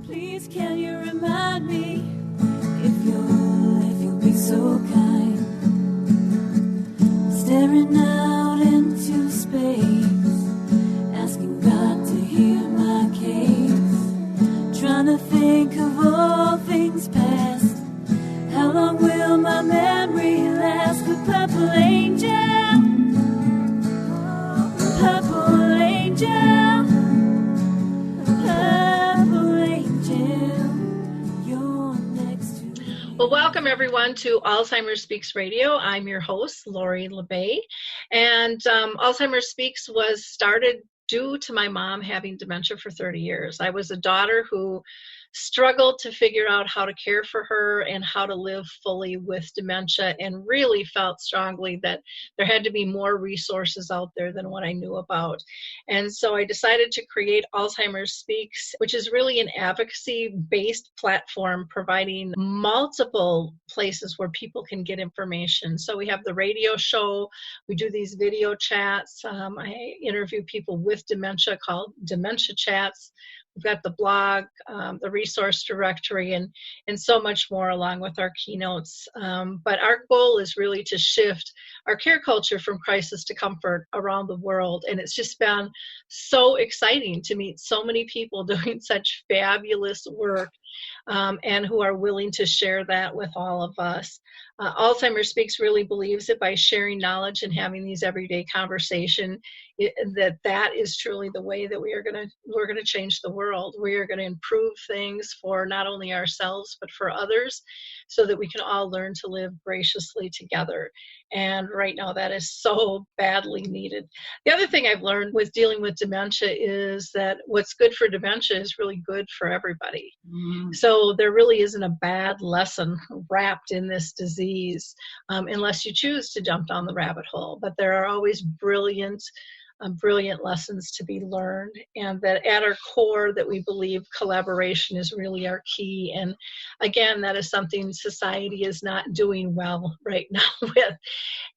Please can you remind me if you'll be so kind, staring out into space, asking God to hear my case, trying to think of all things past. How long will my memory last? The purple angel, purple angel, purple angel, you're next to me. Well, welcome everyone to Alzheimer Speaks Radio. I'm your host, Lori LeBay, and Alzheimer Speaks was started due to my mom having dementia for 30 years. I was a daughter who struggled to figure out how to care for her and how to live fully with dementia, and really felt strongly that there had to be more resources out there than what I knew about. And so I decided to create Alzheimer Speaks, which is really an advocacy-based platform providing multiple places where people can get information. So we have the radio show, we do these video chats, I interview people with dementia called Dementia Chats. We've got the blog, the resource directory, and so much more along with our keynotes. But our goal is really to shift our care culture from crisis to comfort around the world. And it's just been so exciting to meet so many people doing such fabulous work and who are willing to share that with all of us. Alzheimer Speaks really believes that by sharing knowledge and having these everyday conversations, that is truly the way that we're going to change the world. We are going to improve things for not only ourselves but for others, so that we can all learn to live graciously together. And right now that is so badly needed. The other thing I've learned with dealing with dementia is that what's good for dementia is really good for everybody. So there really isn't a bad lesson wrapped in this disease unless you choose to jump down the rabbit hole. But there are always brilliant lessons to be learned, and that at our core that we believe collaboration is really our key. And again, that is something society is not doing well right now with,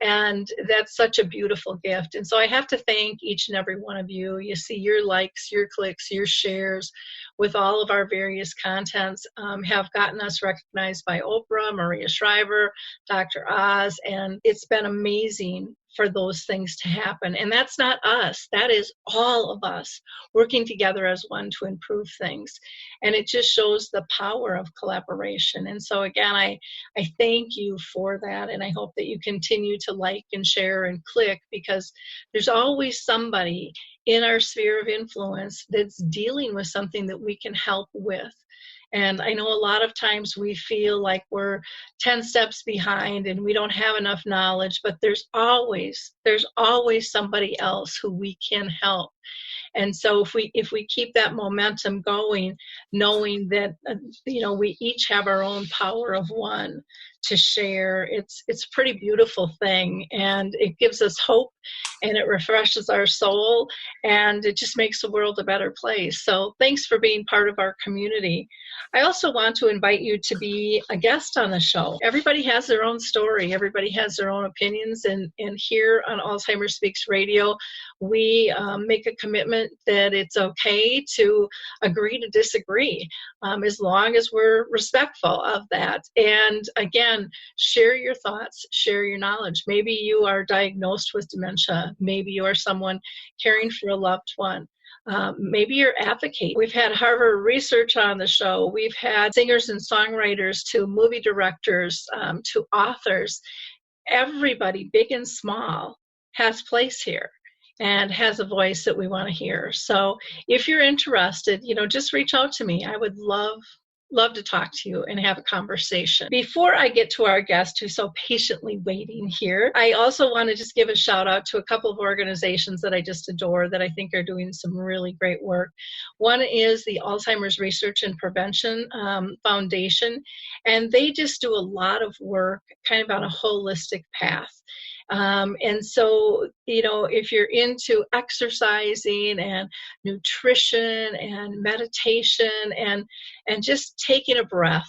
and that's such a beautiful gift. And so I have to thank each and every one of you. You see, your likes, your clicks, your shares with all of our various contents have gotten us recognized by Oprah, Maria Shriver, Dr. Oz, and it's been amazing for those things to happen. And that's not us. That is all of us working together as one to improve things. And it just shows the power of collaboration. And so again, I thank you for that. And I hope that you continue to like and share and click, because there's always somebody in our sphere of influence that's dealing with something that we can help with. And I know a lot of times we feel like we're 10 steps behind and we don't have enough knowledge, but there's always somebody else who we can help. And so if we keep that momentum going, knowing that we each have our own power of one to share, it's a pretty beautiful thing, and it gives us hope, and it refreshes our soul, and it just makes the world a better place. So thanks for being part of our community. I also want to invite you to be a guest on the show. Everybody has their own story. Everybody has their own opinions. And here on Alzheimer Speaks Radio, we make a commitment that it's okay to agree to disagree, as long as we're respectful of that. And again, share your thoughts, share your knowledge. Maybe you are diagnosed with dementia. Maybe you are someone caring for a loved one. Maybe you're advocate. We've had Harvard research on the show. We've had singers and songwriters to movie directors to authors. Everybody, big and small, has place here and has a voice that we want to hear. So if you're interested, just reach out to me. I would love to talk to you and have a conversation. Before I get to our guest who's so patiently waiting here, I also want to just give a shout out to a couple of organizations that I just adore that I think are doing some really great work. One is the Alzheimer's Research and Prevention Foundation, and they just do a lot of work kind of on a holistic path. And so, if you're into exercising and nutrition and meditation and just taking a breath,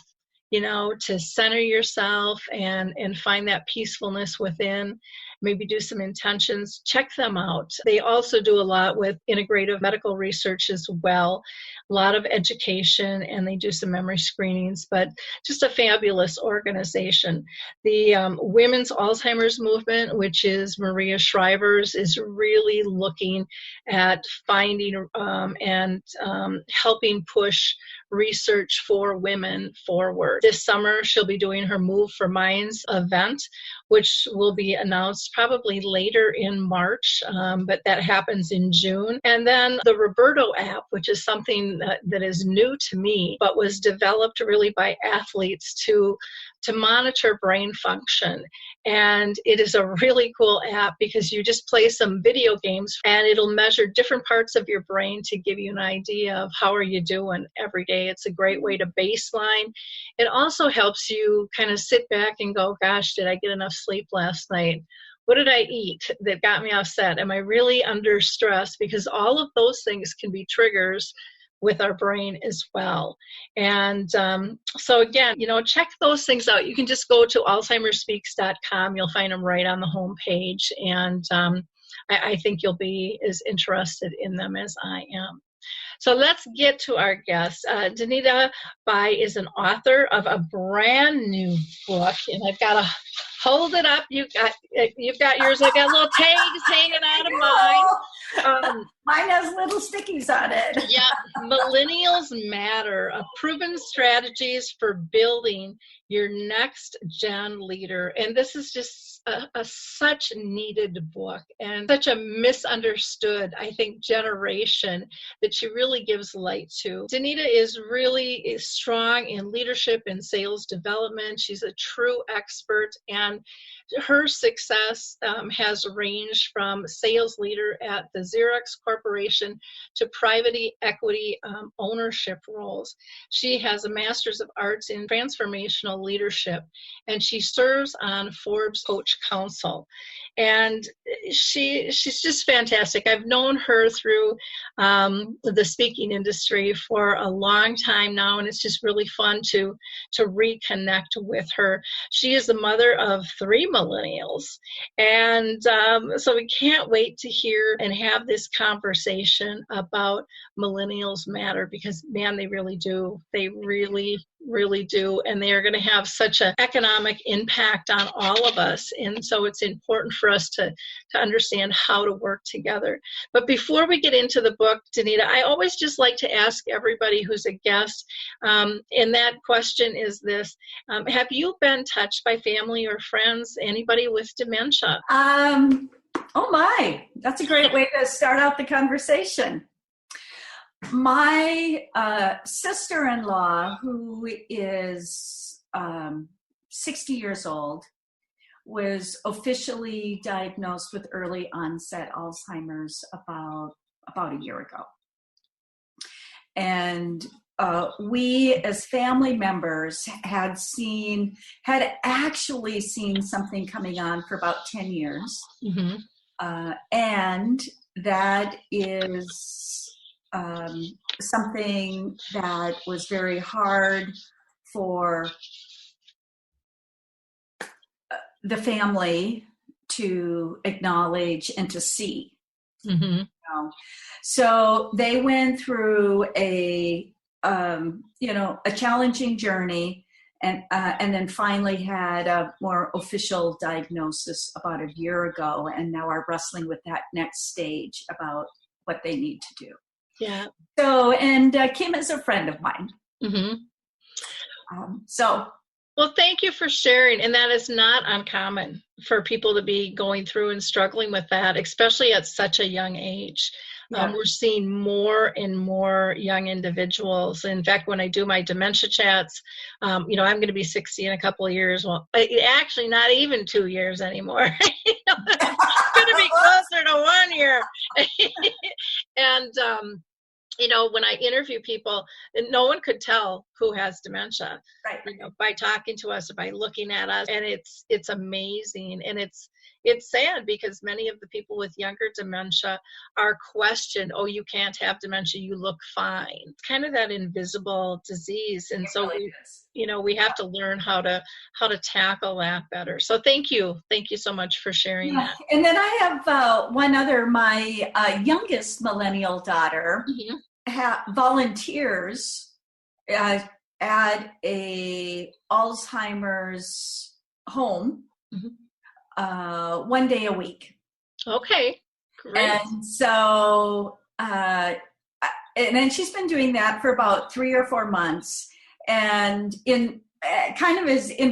to center yourself and find that peacefulness within, maybe do some intentions, check them out. They also do a lot with integrative medical research as well, a lot of education, and they do some memory screenings, but just a fabulous organization. The Women's Alzheimer's Movement, which is Maria Shriver's, is really looking at finding and helping push research for women forward. This summer, she'll be doing her Move for Minds event, which will be announced probably later in March, but that happens in June. And then the Roberto app, which is something that is new to me, but was developed really by athletes to monitor brain function. And it is a really cool app because you just play some video games and it'll measure different parts of your brain to give you an idea of how are you doing every day. It's a great way to baseline. It also helps you kind of sit back and go, gosh, did I get enough sleep last night? What did I eat that got me upset? Am I really under stress? Because all of those things can be triggers with our brain as well. And so again, check those things out. You can just go to alzheimerspeaks.com. You'll find them right on the home page. And I think you'll be as interested in them as I am. So let's get to our guest. Danita Bye is an author of a brand new book, and I've got to hold it up. You've got yours. I got little tags hanging out of mine. Mine has little stickies on it. Yeah, Millennials Matter, proven strategies for building your next gen leader. And this is just a such needed book and such a misunderstood, I think, generation that she really gives light to. Danita is really strong in leadership and sales development. She's a true expert, and her success has ranged from sales leader at the Xerox Corporation to private equity ownership roles. She has a Master's of Arts in Transformational Leadership, and she serves on Forbes Coach Council. And she's just fantastic. I've known her through the speaking industry for a long time now, and it's just really fun to reconnect with her. She is the mother of 3 millennials, and so we can't wait to hear and have this conversation about Millennials Matter, because man, they really do. They really do, and they are going to have such an economic impact on all of us. And so it's important for us to understand how to work together. But before we get into the book, Danita, I always just like to ask everybody who's a guest, and that question is this: have you been touched by family or friends, anybody with dementia? Oh my, that's a great way to start out the conversation. My sister-in-law, who is 60 years old, was officially diagnosed with early onset Alzheimer's about a year ago. And we, as family members, had actually seen something coming on for about 10 years. Mm-hmm. And that is something that was very hard for the family to acknowledge and to see. Mm-hmm. So they went through a challenging journey, and then finally had a more official diagnosis about a year ago, and now are wrestling with that next stage about what they need to do. Yeah. So, and Kim is a friend of mine. Mm-hmm. Well, thank you for sharing. And that is not uncommon for people to be going through and struggling with that, especially at such a young age. Yeah. We're seeing more and more young individuals. In fact, when I do my dementia chats, I'm going to be 60 in a couple of years. Well, actually not even 2 years anymore. It's going to be closer to 1 year. And, when I interview people, no one could tell who has dementia, right? By talking to us or by looking at us. And it's amazing. And it's sad because many of the people with younger dementia are questioned, oh, you can't have dementia, you look fine. It's kind of that invisible disease. And so we have to learn how to tackle that better. So thank you so much for sharing that. And then I have one other, my youngest millennial daughter volunteers at a Alzheimer's home 1 day a week. Okay, great. And so, and then she's been doing that for about 3 or 4 months. And in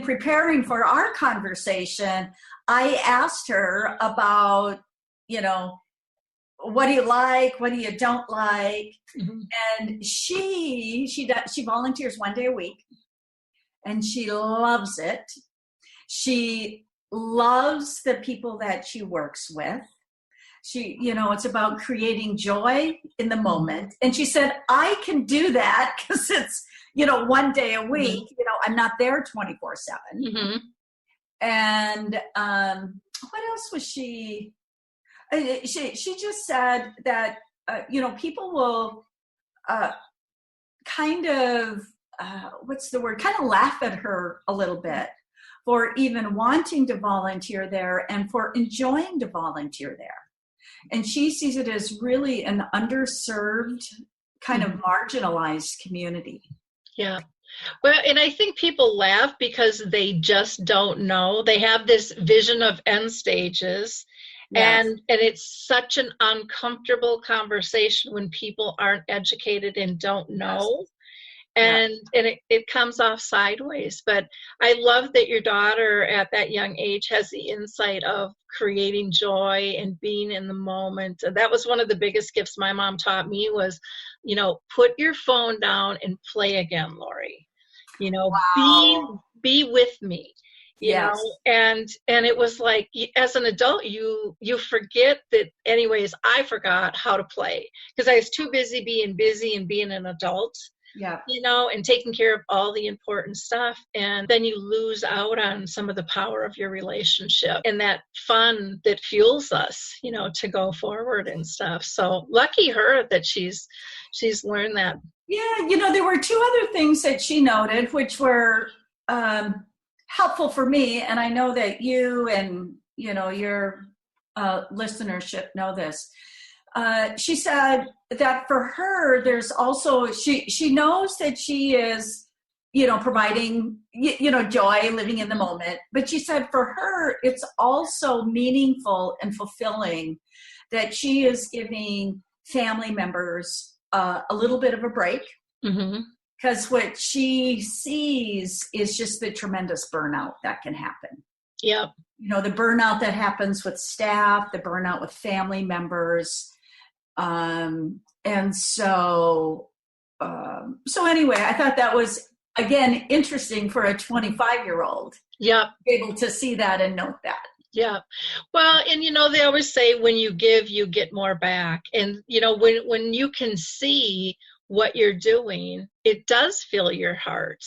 preparing for our conversation, I asked her about, what do you like? What do you don't like? Mm-hmm. And she volunteers 1 day a week, and she loves it. She loves the people that she works with. She, it's about creating joy in the moment. And she said, I can do that because it's, 1 day a week. I'm not there 24/7. Mm-hmm. And what else was she? She just said that, people will kind of laugh at her a little bit for even wanting to volunteer there and for enjoying to volunteer there. And she sees it as really an underserved, kind of marginalized community. Yeah. Well, and I think people laugh because they just don't know. They have this vision of end stages. Yes. And it's such an uncomfortable conversation when people aren't educated and don't know. And it comes off sideways. But I love that your daughter at that young age has the insight of creating joy and being in the moment. And that was one of the biggest gifts my mom taught me was, put your phone down and play again, Lori. Wow. Be with me. You know, and it was like, as an adult, you forget that. Anyways, I forgot how to play because I was too busy and being an adult. Yeah. And taking care of all the important stuff. And then you lose out on some of the power of your relationship and that fun that fuels us, to go forward and stuff. So lucky her that she's learned that. Yeah. There were 2 other things that she noted, which were helpful for me. And I know that you and, your listenership know this. She said that for her, there's also, she knows that she is, providing, joy, living in the moment. But she said for her, it's also meaningful and fulfilling that she is giving family members a little bit of a break. Mm-hmm. Because what she sees is just the tremendous burnout that can happen. Yep. The burnout that happens with staff, the burnout with family members. And so anyway, I thought that was, again, interesting for a 25-year-old. Yep. Able to see that and note that. Yeah. Well, and they always say when you give, you get more back. And, when you can see what you're doing, it does fill your heart,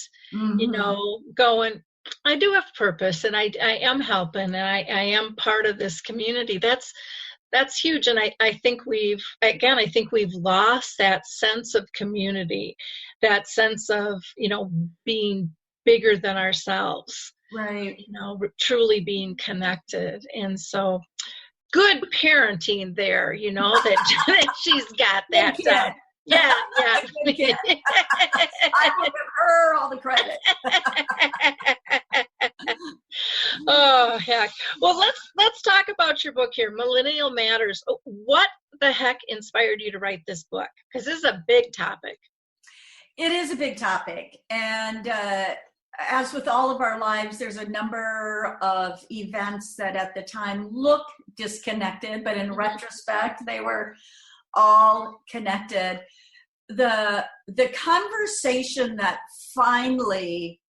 going, I do have purpose and I am helping and I am part of this community. That's huge. And I think we've lost that sense of community, that sense of, being bigger than ourselves, right. Truly being connected. And so good parenting there, that she's got that done. Yeah. I will give her all the credit. Oh, heck. Well, let's talk about your book here, Millennial Matters. What the heck inspired you to write this book? Because this is a big topic. It is a big topic. And as with all of our lives, there's a number of events that at the time look disconnected, but in retrospect, they were all connected. The conversation that finally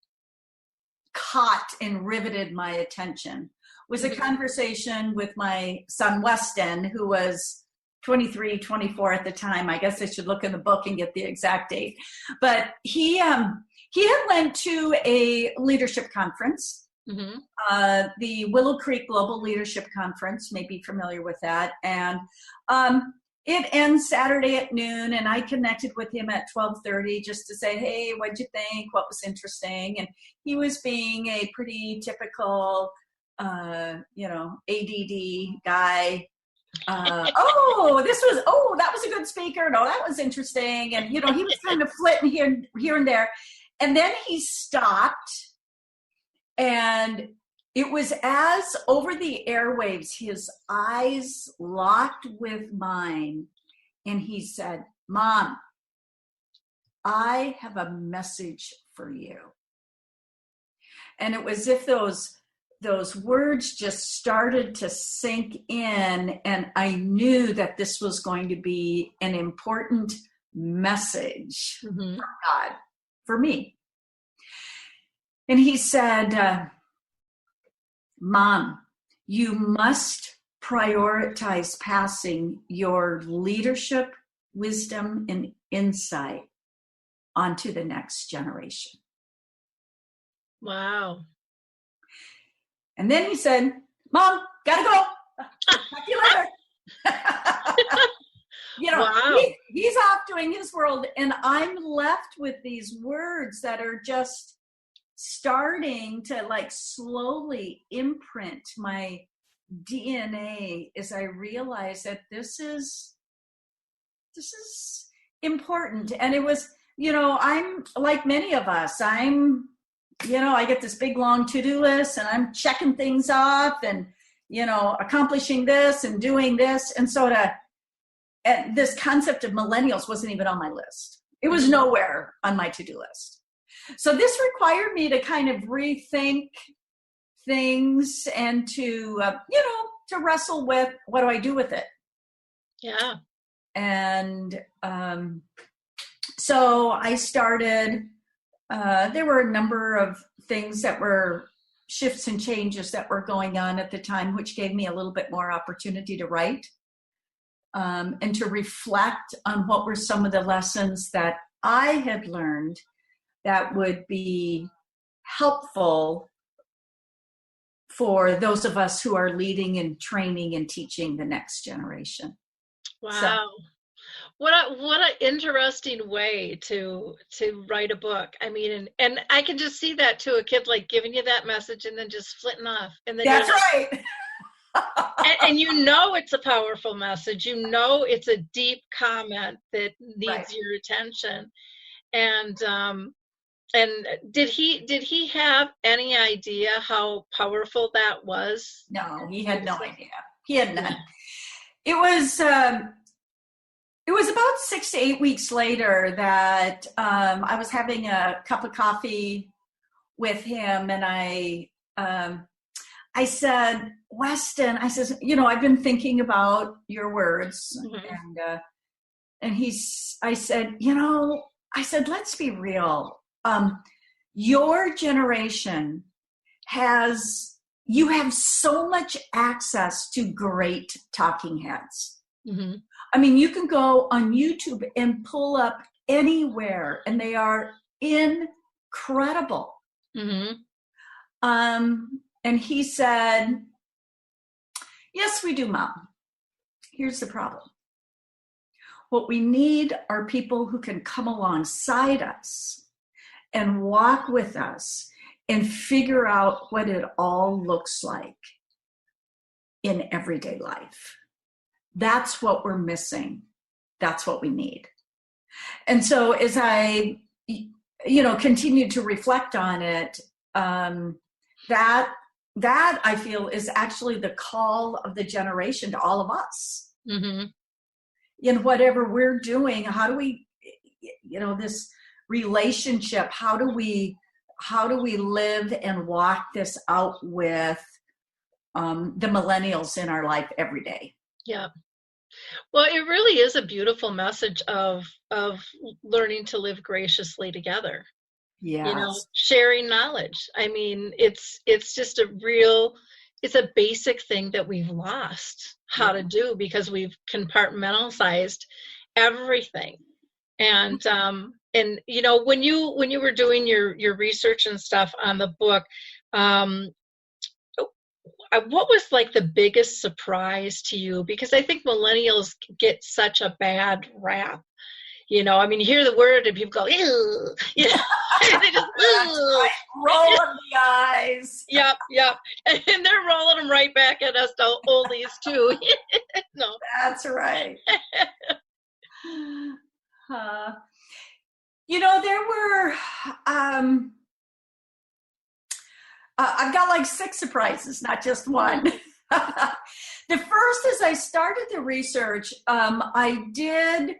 caught and riveted my attention was a conversation with my son Weston, who was 23, 24 at the time. I guess I should look in the book and get the exact date. But he had went to a leadership conference Mm-hmm. The Willow Creek Global Leadership Conference, may be familiar with that. And it ends Saturday at noon, and I connected with him at 12:30 just to say, hey, what'd you think? What was interesting? And he was being a pretty typical, ADD guy. That was a good speaker. No, that was interesting. And, he was kind of flitting here and there. And then he stopped, and it was as over the airwaves, his eyes locked with mine, and he said, Mom, I have a message for you. And it was as if those words just started to sink in, and I knew that this was going to be an important message from God for me. And he said, Mom, you must prioritize passing your leadership, wisdom, and insight onto the next generation. Wow. And then he said, Mom, gotta go. Talk to you later. Wow. He's off doing his world, and I'm left with these words that are just starting to slowly imprint my DNA as I realize that this is important. And it was, I'm like many of us, I get this big long to-do list, and I'm checking things off and, accomplishing this and doing this. And so this concept of millennials wasn't even on my list. It was nowhere on my to-do list. So this required me to kind of rethink things and to wrestle with, what do I do with it? Yeah. And so I started, there were a number of things that were shifts and changes that were going on at the time, which gave me a little bit more opportunity to write and to reflect on what were some of the lessons that I had learned that would be helpful for those of us who are leading and training and teaching the next generation. Wow. So, what an interesting way to write a book. I mean, and I can just see that to a kid, giving you that message and then just flitting off. And then that's right. and it's a powerful message. It's a deep comment that needs your attention. And did he have any idea how powerful that was? No, he had no idea. He had none. It was about 6 to 8 weeks later that I was having a cup of coffee with him, and I said, Weston, I said, I've been thinking about your words, and I said, let's be real. Your generation you have so much access to great talking heads. Mm-hmm. I mean, you can go on YouTube and pull up anywhere, and they are incredible. Mm-hmm. And he said, yes, we do, Mom. Here's the problem. What we need are people who can come alongside us and walk with us and figure out what it all looks like in everyday life. That's what we're missing. That's what we need. And so as I, continued to reflect on it, that I feel is actually the call of the generation to all of us. Mm-hmm. In whatever we're doing, how do we, this relationship, how do we live and walk this out with the millennials in our life every day? Yeah. Well, it really is a beautiful message of learning to live graciously together. Yeah. Sharing knowledge. I mean, it's just it's a basic thing that we've lost how to do because we've compartmentalized everything. And when you were doing your research and stuff on the book, What was like the biggest surprise to you? Because I think millennials get such a bad rap. You know, I mean, you hear the word and people go, ew. You know, they just, right. Roll of the eyes. Yep. And they're rolling them right back at us, the oldies too. No. That's right. You know, there were, I've got like 6 surprises, not just one. The first, as I started the research, I did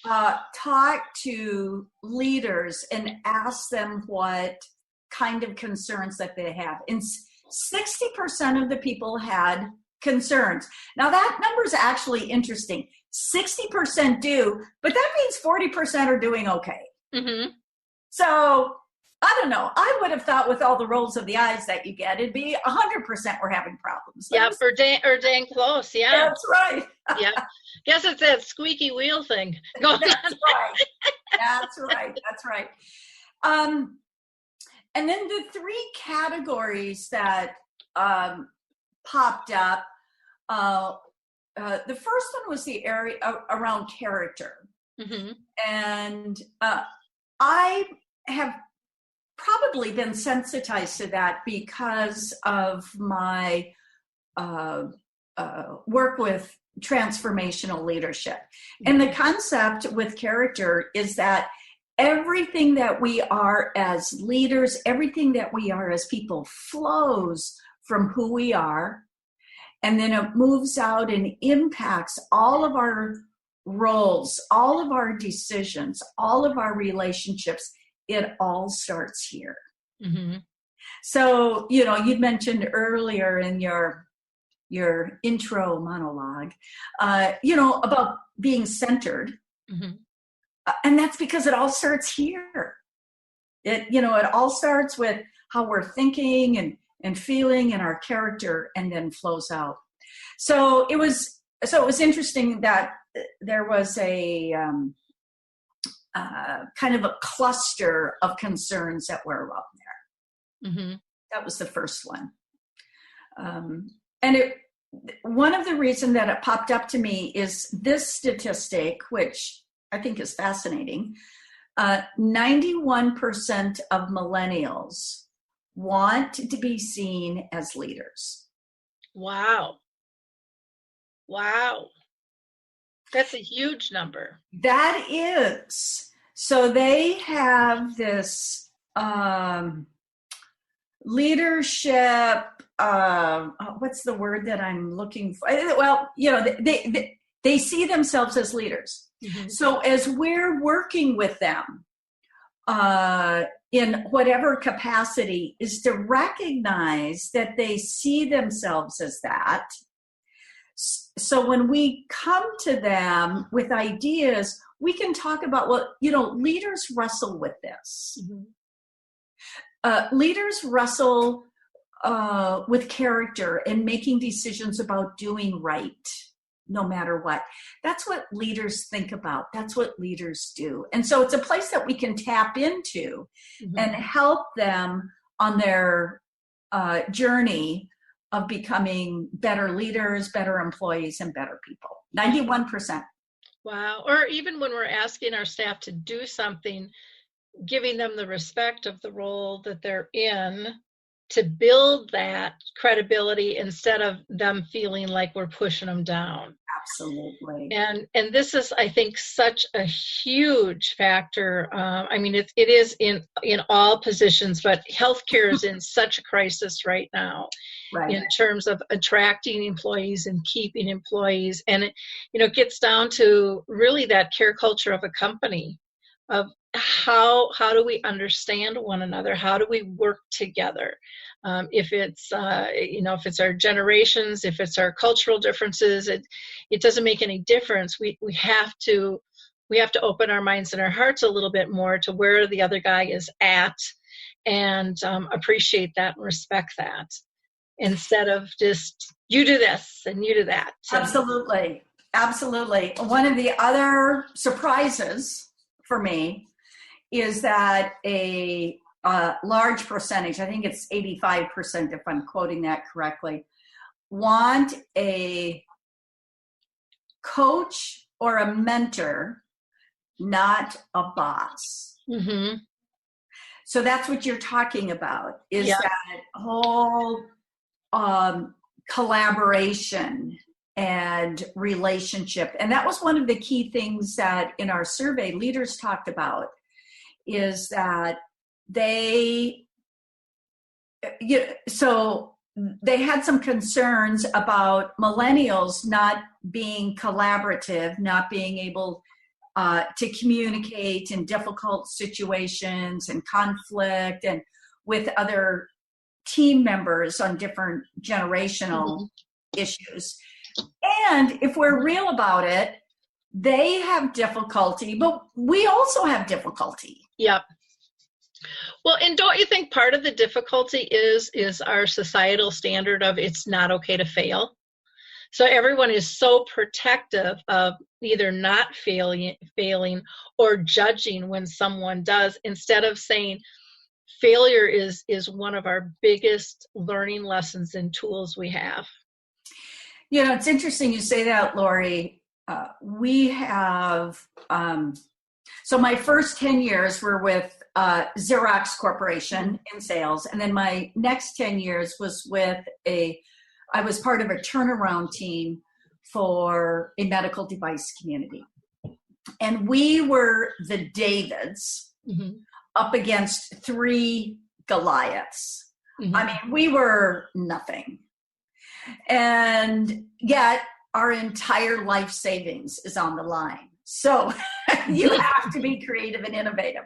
talk to leaders and ask them what kind of concerns that they have. And 60% of the people had concerns. Now that number is actually interesting. 60% do, but that means 40% are doing okay. Mm-hmm. So I don't know. I would have thought with all the rolls of the eyes that you get, it'd be 100% were having problems. Yeah, or dang close. Yeah, that's right. Yeah, guess it's that squeaky wheel thing going That's on. right. That's right. And then the 3 categories that popped up. The first one was the area around character, Mm-hmm. and I have probably been sensitized to that because of my work with transformational leadership. And the concept with character is that everything that we are as leaders, everything that we are as people flows from who we are, and then it moves out and impacts all of our roles, all of our decisions, all of our relationships. It all starts here. Mm-hmm. So, you know, you'd mentioned earlier in your intro monologue, you know, about being centered. Mm-hmm. And that's because it all starts here. It all starts with how we're thinking and feeling and our character, and then flows out. So it was interesting that there was a kind of a cluster of concerns that were out there. Mm-hmm. That was the first one. And one of the reasons that it popped up to me is this statistic, which I think is fascinating. 91% of millennials want to be seen as leaders. Wow. That's a huge number. That is. So they have this leadership, what's the word that I'm looking for? Well, you know, they see themselves as leaders. Mm-hmm. So as we're working with them in whatever capacity, is to recognize that they see themselves as that. So when we come to them with ideas, we can talk about, well, you know, leaders wrestle with this. Mm-hmm. Leaders wrestle with character and making decisions about doing right, no matter what. That's what leaders think about. That's what leaders do. And so it's a place that we can tap into mm-hmm. and help them on their journey of becoming better leaders, better employees, and better people. 91%. Wow. Or even when we're asking our staff to do something, giving them the respect of the role that they're in to build that credibility instead of them feeling like we're pushing them down. Absolutely. And this is, I think, such a huge factor. I mean, it is in all positions, but healthcare is in such a crisis right now, right, in terms of attracting employees and keeping employees. And it gets down to really that care culture of a company, of how do we understand one another? How do we work together? If it's our generations, if it's our cultural differences, it doesn't make any difference. We have to open our minds and our hearts a little bit more to where the other guy is at, and appreciate that and respect that, instead of just you do this and you do that. Absolutely. One of the other surprises for me is that a a large percentage, I think it's 85% if I'm quoting that correctly, want a coach or a mentor, not a boss. Mm-hmm. So that's what you're talking about, is Yeah. that whole collaboration and relationship. And that was one of the key things that in our survey leaders talked about, is that they had some concerns about millennials not being collaborative, not being able to communicate in difficult situations and conflict and with other team members on different generational issues. And if we're real about it, they have difficulty, but we also have difficulty. Yep. Well, and don't you think part of the difficulty is our societal standard of it's not okay to fail? So everyone is so protective of either not failing or judging when someone does, instead of saying failure is one of our biggest learning lessons and tools we have. You know, it's interesting you say that, Lori. We have, so my first 10 years were with Xerox Corporation in sales. And then my next 10 years was with I was part of a turnaround team for a medical device community. And we were the Davids up against 3 Goliaths. I mean, we were nothing. And yet our entire life savings is on the line. So you have to be creative and innovative.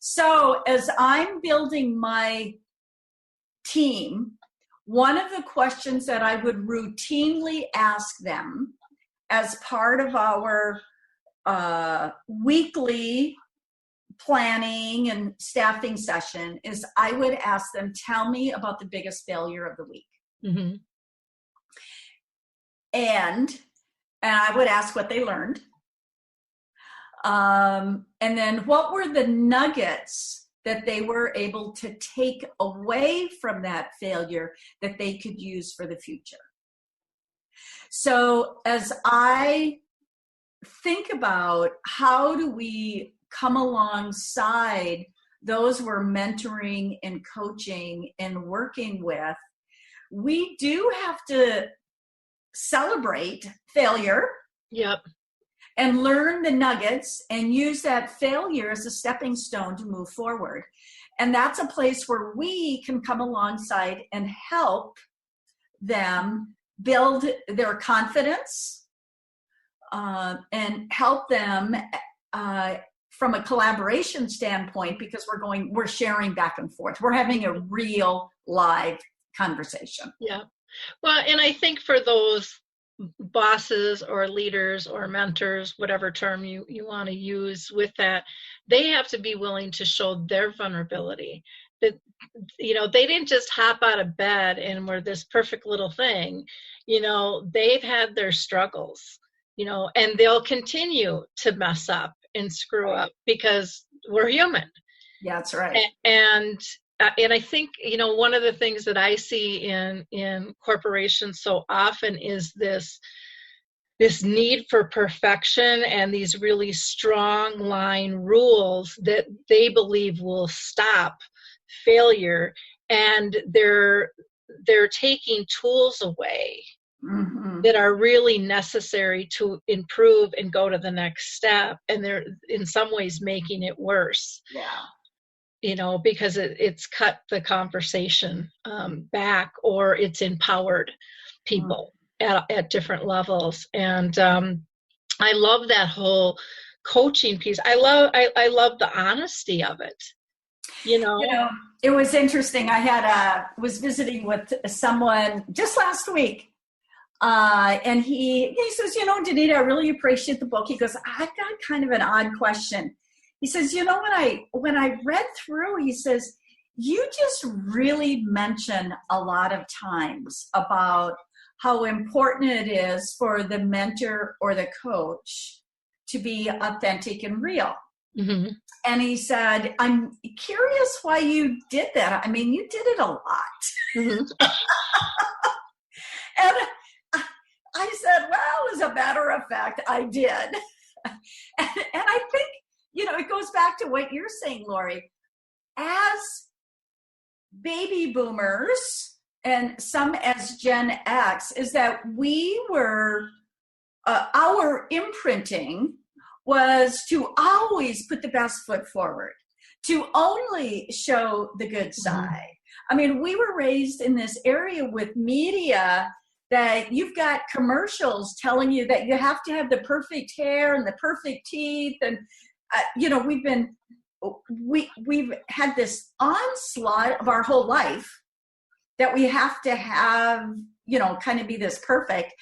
So as I'm building my team, one of the questions that I would routinely ask them as part of our weekly planning and staffing session is I would ask them, tell me about the biggest failure of the week. Mm-hmm. And I would ask what they learned. And then what were the nuggets that they were able to take away from that failure that they could use for the future. So as I think about how do we come alongside those we're mentoring and coaching and working with, we do have to celebrate failure. Yep. And learn the nuggets and use that failure as a stepping stone to move forward. And that's a place where we can come alongside and help them build their confidence and help them from a collaboration standpoint, because we're sharing back and forth. We're having a real live conversation. Yeah. Well, and I think for those bosses or leaders or mentors, whatever term you want to use with that, they have to be willing to show their vulnerability. That, you know, they didn't just hop out of bed and were this perfect little thing. You know, they've had their struggles, you know, and they'll continue to mess up and screw up because we're human. Yeah, that's right. And I think, you know, one of the things that I see in corporations so often is this need for perfection and these really strong line rules that they believe will stop failure, and they're taking tools away that are really necessary to improve and go to the next step, and they're in some ways making it worse. Yeah. You know, because it's cut the conversation back, or it's empowered people at different levels. And I love that whole coaching piece. I love the honesty of it. You know, it was interesting. I was visiting with someone just last week. And he says, you know, Danita, I really appreciate the book. He goes, I've got kind of an odd question. He says, you know, when I read through, he says, you just really mention a lot of times about how important it is for the mentor or the coach to be authentic and real. Mm-hmm. And he said, I'm curious why you did that. I mean, you did it a lot. Mm-hmm. And I said, well, as a matter of fact, I did. And I think, it goes back to what you're saying, Lori. As baby boomers and some as Gen X, is that we were, our imprinting was to always put the best foot forward, to only show the good side. Mm-hmm. I mean, we were raised in this area with media that you've got commercials telling you that you have to have the perfect hair and the perfect teeth. And, we've had this onslaught of our whole life that we have to have, kind of be this perfect.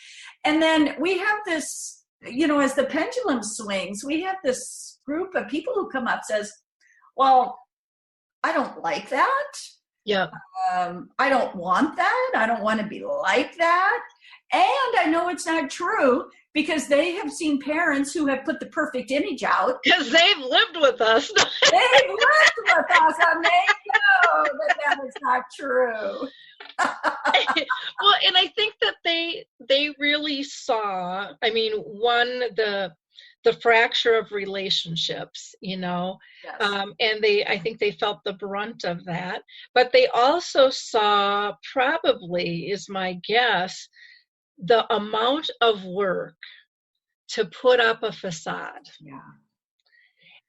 And then we have this, as the pendulum swings, we have this group of people who come up says, well, I don't like that. Yeah. I don't want that. I don't want to be like that. And I know it's not true because they have seen parents who have put the perfect image out. Because they've lived with us. They've lived with us, and they know that is not true. Well, and I think that they really saw, I mean, the fracture of relationships, yes. And I think they felt the brunt of that, but they also saw, probably is my guess, the amount of work to put up a facade. Yeah.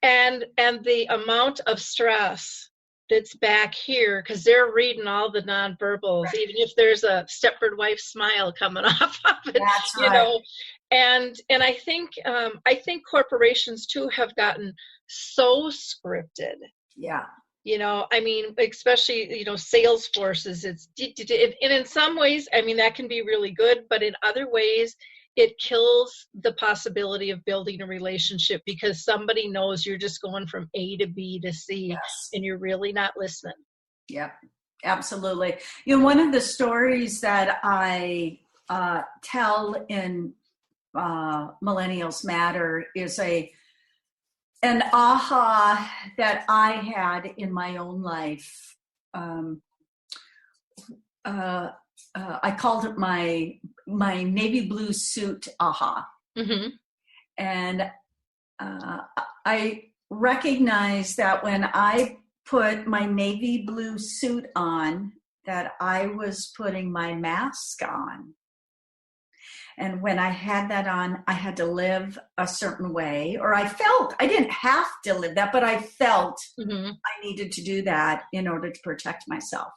And the amount of stress that's back here, because they're reading all the nonverbals, right. Even if there's a Stepford wife smile coming off of it, that's right. And I think corporations too have gotten so scripted. Yeah. I mean, especially, sales forces, and in some ways, I mean, that can be really good, but in other ways, it kills the possibility of building a relationship because somebody knows you're just going from A to B to C, yes. And you're really not listening. Yep, absolutely. One of the stories that I tell in Millennials Matter is an aha that I had in my own life. I called it my navy blue suit aha. Mm-hmm. And I recognized that when I put my navy blue suit on, that I was putting my mask on. And when I had that on, I had to live a certain way, or I didn't have to live that, but I felt mm-hmm. I needed to do that in order to protect myself.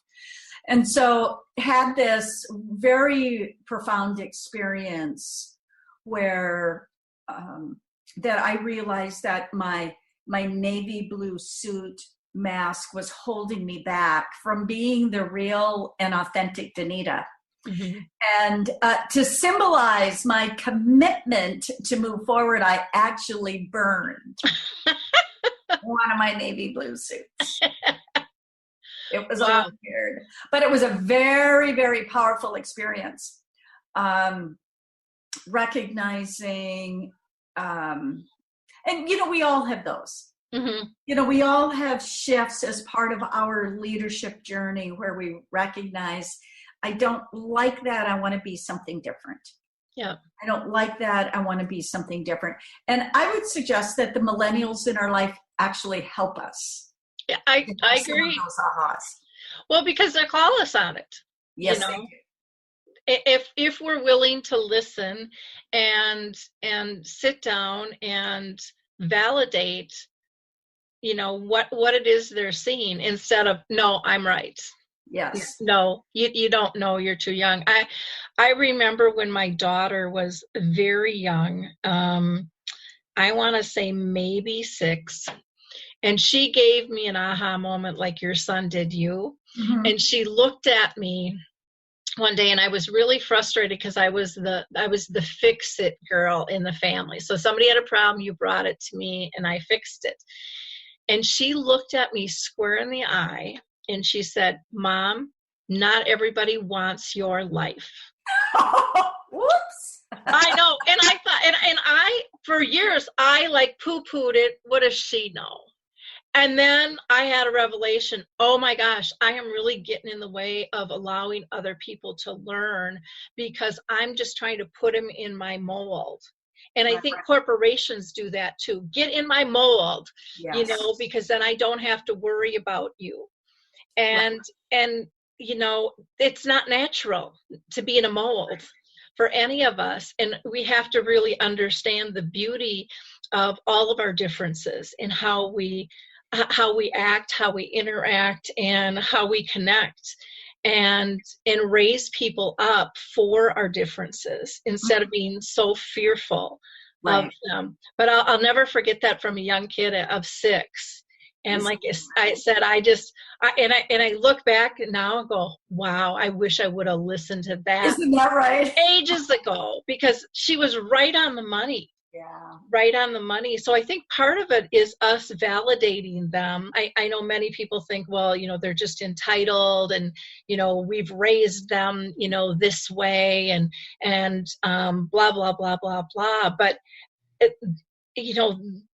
And so had this very profound experience where that I realized that my navy blue suit mask was holding me back from being the real and authentic Danita. Mm-hmm. And to symbolize my commitment to move forward, I actually burned one of my navy blue suits. It was all weird, but it was a very, very powerful experience. Recognizing, and we all have those. Mm-hmm. We all have shifts as part of our leadership journey where we recognize, I don't like that. I want to be something different. Yeah. I don't like that. I want to be something different. And I would suggest that the millennials in our life actually help us. Yeah, I agree. Those ahas. Well, because they call us on it. Yes, they do. If we're willing to listen and sit down and validate, what it is they're seeing instead of, no, I'm right. Yes. No, you don't know, you're too young. I remember when my daughter was very young, I want to say maybe 6, and she gave me an aha moment like your son did you. Mm-hmm. And she looked at me one day, and I was really frustrated because I was the fix-it girl in the family. So somebody had a problem, you brought it to me, and I fixed it. And she looked at me square in the eye, and she said, Mom, not everybody wants your life. Whoops. I know. And I thought, and I, for years, I like poo-pooed it. What does she know? And then I had a revelation. Oh my gosh, I am really getting in the way of allowing other people to learn because I'm just trying to put them in my mold. And I think corporations do that too. Get in my mold, Yes. because then I don't have to worry about you. And it's not natural to be in a mold for any of us. And we have to really understand the beauty of all of our differences in how we act, how we interact, and how we connect, and raise people up for our differences instead of being so fearful of them. But I'll never forget that from a young kid of 6. And like I said, I look back now and go, wow, I wish I would have listened to that. Isn't that right? Ages ago, because she was right on the money. Yeah. Right on the money. So I think part of it is us validating them. I know many people think, well, they're just entitled and, we've raised them, this way and blah, blah, blah, blah, blah. But,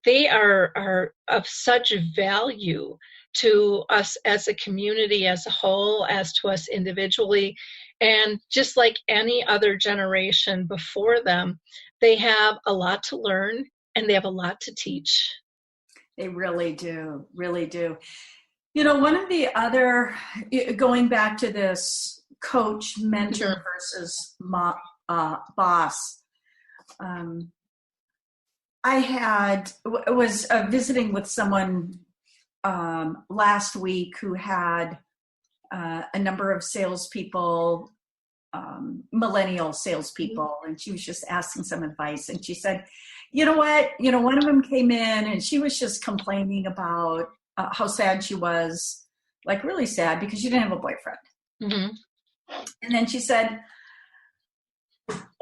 they are of such value to us as a community as a whole, as to us individually. And just like any other generation before them, they have a lot to learn and they have a lot to teach. They really do, really do. One of the other, going back to this coach, mentor versus boss, I was visiting with someone last week who had a number of salespeople, millennial salespeople, and she was just asking some advice. And she said, you know what? One of them came in and she was just complaining about how sad she was, like really sad because she didn't have a boyfriend. Mm-hmm. And then she said,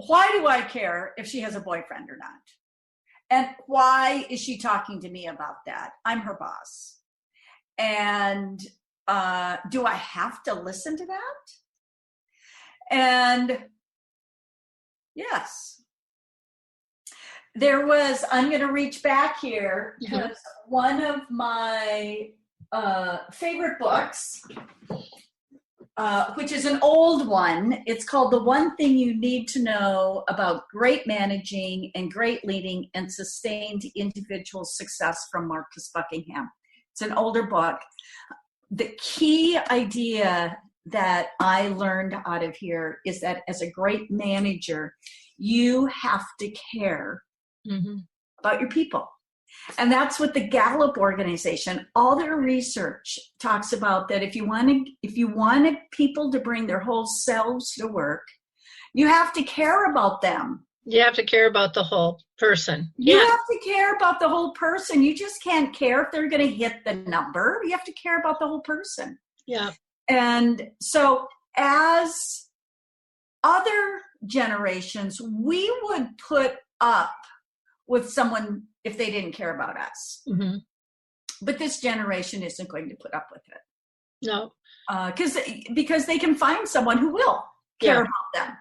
why do I care if she has a boyfriend or not? And why is she talking to me about that? I'm her boss. And do I have to listen to that? And yes, I'm going to reach back here because one of my favorite books, which is an old one, it's called The One Thing You Need to Know About Great Managing and Great Leading and Sustained Individual Success, from Marcus Buckingham. It's an older book. The key idea that I learned out of here is that as a great manager, you have to care about your people. And that's what the Gallup organization, all their research talks about, that if you wanted people to bring their whole selves to work, you have to care about them. You have to care about the whole person. You have to care about the whole person. You just can't care if they're going to hit the number. You have to care about the whole person. Yeah. And so as other generations, we would put up with someone if they didn't care about us. Mm-hmm. But this generation isn't going to put up with it. No. Because they can find someone who will care about them.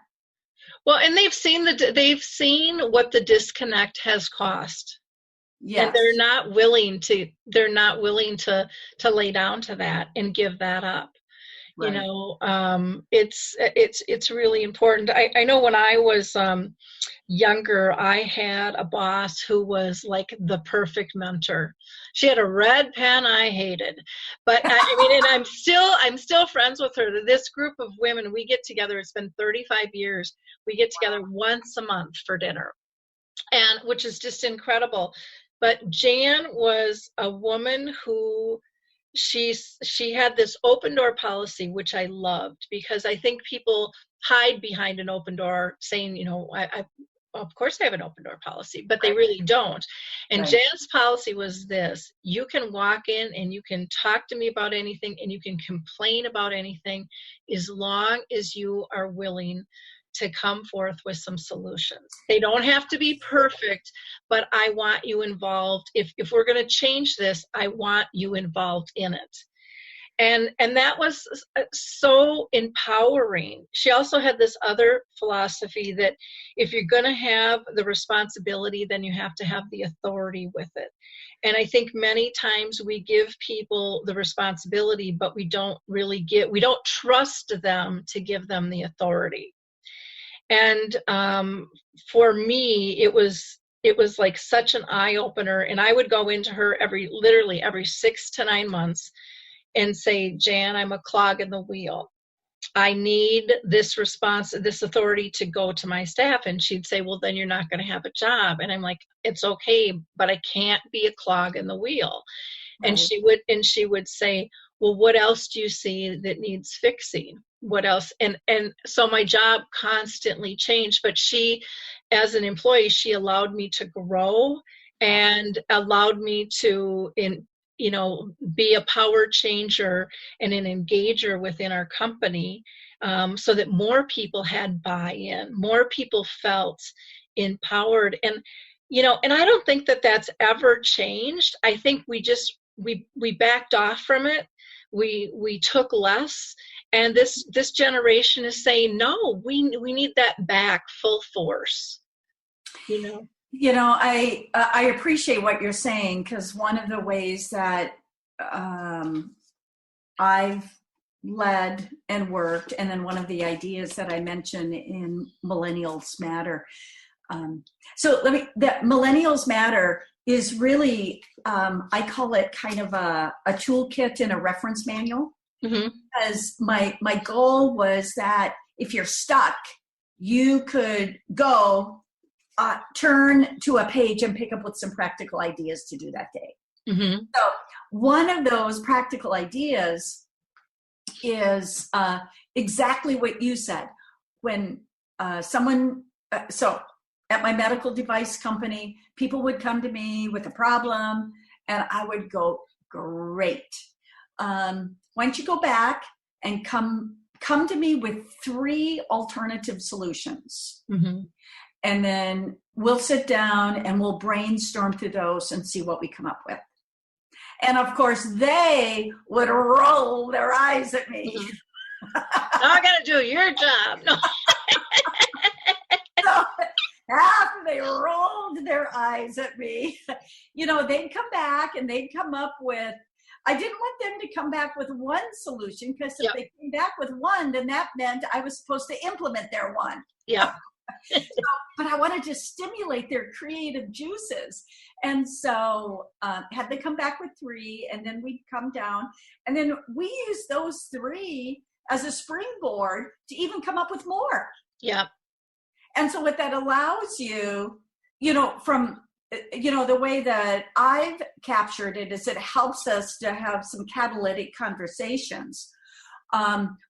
Well, and they've seen what the disconnect has cost. Yes. And they're not willing to lay down to that and give that up. Right. It's really important. I know when I was younger, I had a boss who was like the perfect mentor. She had a red pen I hated, but and I'm still friends with her. This group of women, we get together. It's been 35 years. We get together once a month for dinner, and which is just incredible. But Jan was a woman who she had this open door policy, which I loved, because I think people hide behind an open door saying, I of course I have an open door policy, but they really don't. And right. Jan's policy was this: you can walk in and you can talk to me about anything and you can complain about anything as long as you are willing to come forth with some solutions. They don't have to be perfect, but I want you involved. If we're going to change this, I want you involved in it. And that was so empowering. She also had this other philosophy that if you're going to have the responsibility, then you have to have the authority with it. And I think many times we give people the responsibility, but we don't trust them to give them the authority. And for me, it was like such an eye opener. And I would go into her literally every 6 to 9 months and say, Jan, I'm a clog in the wheel. I need this authority to go to my staff. And she'd say, well, then you're not going to have a job. And I'm like, it's okay, but I can't be a clog in the wheel. Right. And she would say, well, what else do you see that needs fixing? What else? And so my job constantly changed, but she, as an employee, she allowed me to grow and allowed me to be a power changer and an engager within our company, so that more people had buy-in, more people felt empowered. And I don't think that that's ever changed. I think we backed off from it. We took less. And this generation is saying, no, we need that back full force. I appreciate what you're saying, because one of the ways that I've led and worked, and then one of the ideas that I mentioned in Millennials Matter. That Millennials Matter is really, I call it kind of a toolkit and a reference manual. Mm-hmm. Because my goal was that if you're stuck, you could go turn to a page and pick up with some practical ideas to do that day. Mm-hmm. So one of those practical ideas is exactly what you said. When so at my medical device company, people would come to me with a problem, and I would go, great. Why don't you go back and come to me with 3 alternative solutions? Mm-hmm. And then we'll sit down and we'll brainstorm through those and see what we come up with. And of course, they would roll their eyes at me. Mm-hmm. I got to do your job. No. So after they rolled their eyes at me, they'd come back and they'd come up with, I didn't want them to come back with one solution, because if they came back with one, then that meant I was supposed to implement their one. Yeah. But I wanted to stimulate their creative juices. And so had they come back with 3, and then we'd come down, and then we use those 3 as a springboard to even come up with more. Yeah. And so what that allows you, from, the way that I've captured it is it helps us to have some catalytic conversations.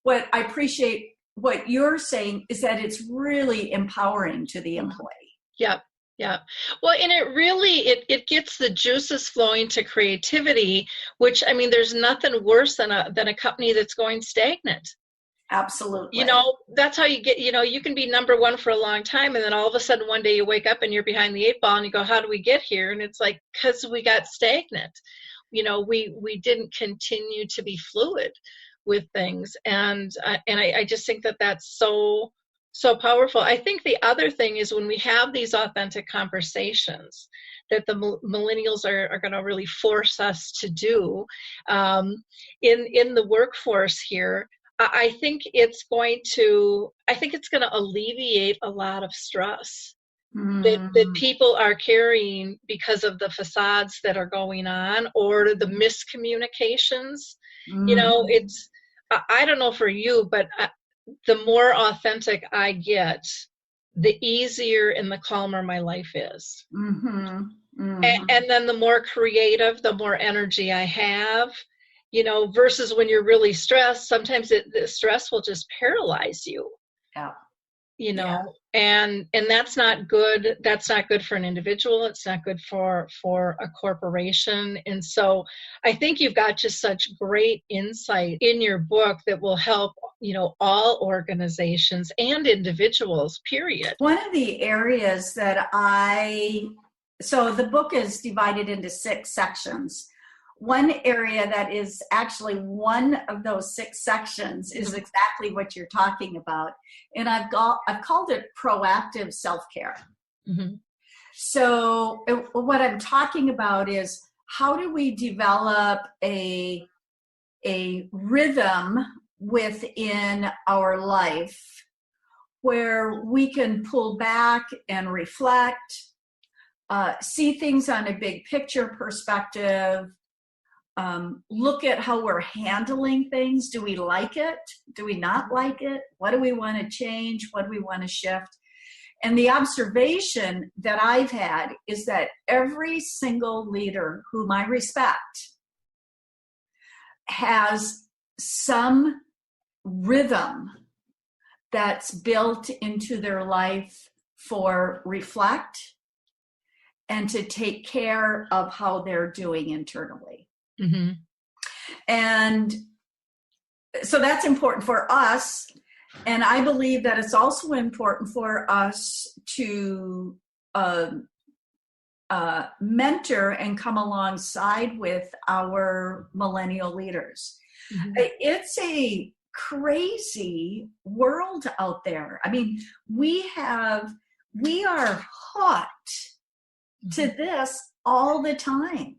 What I appreciate what you're saying is that it's really empowering to the employee. Yeah. Yeah. Well, and it really, it gets the juices flowing to creativity, which, there's nothing worse than a company that's going stagnant. Absolutely. That's how you get, you can be number 1 for a long time, and then all of a sudden one day you wake up and you're behind the 8 ball and you go, how do we get here? And it's like, because we got stagnant. We didn't continue to be fluid with things. And I just think that that's so powerful. I think the other thing is when we have these authentic conversations that the millennials are going to really force us to do in the workforce here, I think it's going to alleviate a lot of stress that people are carrying because of the facades that are going on, or the miscommunications. I don't know for you, but the more authentic I get, the easier and the calmer my life is. Mm-hmm. Mm-hmm. And then the more creative, the more energy I have, versus when you're really stressed, sometimes the stress will just paralyze you. Yeah. And that's not good. That's not good for an individual. It's not good for a corporation. And so I think you've got just such great insight in your book that will help, all organizations and individuals, period. One of the areas that so the book is divided into 6 sections. one area that is actually one of those 6 sections is exactly what you're talking about. And I've called it proactive self-care. Mm-hmm. So what I'm talking about is, how do we develop a rhythm within our life where we can pull back and reflect, see things on a big picture perspective, look at how we're handling things. Do we like it? Do we not like it? What do we want to change? What do we want to shift? And the observation that I've had is that every single leader whom I respect has some rhythm that's built into their life for reflect and to take care of how they're doing internally. Mm-hmm. And so that's important for us. And I believe that it's also important for us to mentor and come alongside with our millennial leaders. Mm-hmm. It's a crazy world out there. I mean, we are hooked to this all the time.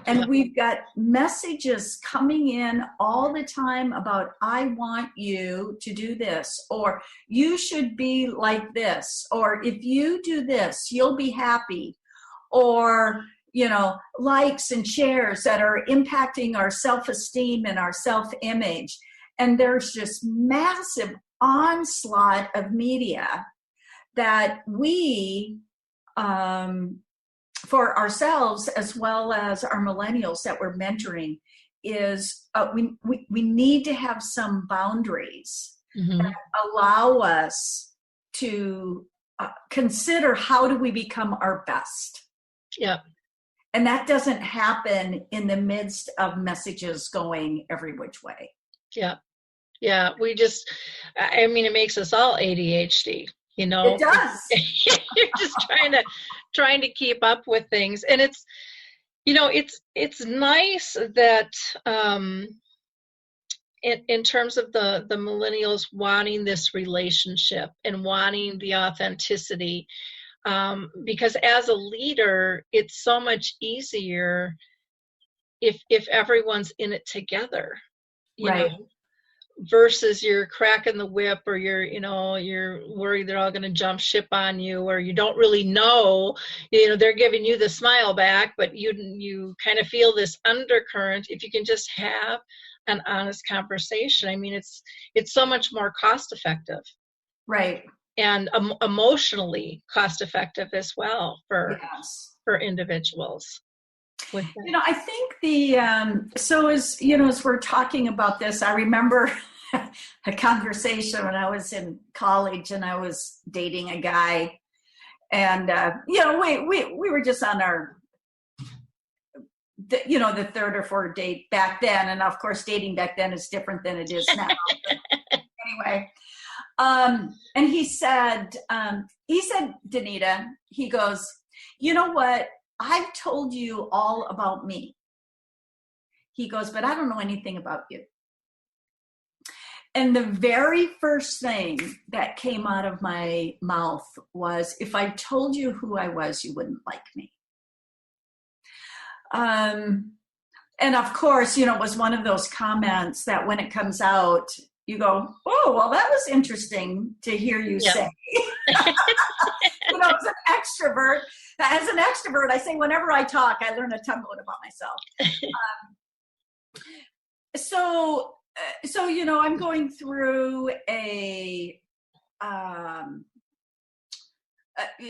And we've got messages coming in all the time about, I want you to do this, or you should be like this, or if you do this, you'll be happy, or, likes and shares that are impacting our self-esteem and our self-image. And there's just massive onslaught of media that we, for ourselves as well as our millennials that we're mentoring, is we need to have some boundaries that allow us to consider, how do we become our best? Yeah. And that doesn't happen in the midst of messages going every which way. Yeah. Yeah. It makes us all ADHD. It does. You're just trying to keep up with things. And it's nice that in terms of the millennials wanting this relationship and wanting the authenticity, because as a leader, it's so much easier if everyone's in it together, right? Versus you're cracking the whip, or you're worried they're all going to jump ship on you, or you don't really know, they're giving you the smile back, but you kind of feel this undercurrent. If you can just have an honest conversation, it's so much more cost effective, right? And emotionally cost effective as well for individuals. I think so as we're talking about this, I remember a conversation when I was in college and I was dating a guy, and we were just on our the third or fourth date back then, and of course dating back then is different than it is now. Anyway, and he said, Danita, he goes, you know what? I've told you all about me. He goes, but I don't know anything about you. And the very first thing that came out of my mouth was, if I told you who I was, you wouldn't like me. And of course, it was one of those comments that when it comes out, you go, oh, well, that was interesting to hear you say. As an extrovert. As an extrovert, I say whenever I talk, I learn a ton about myself. So I'm going through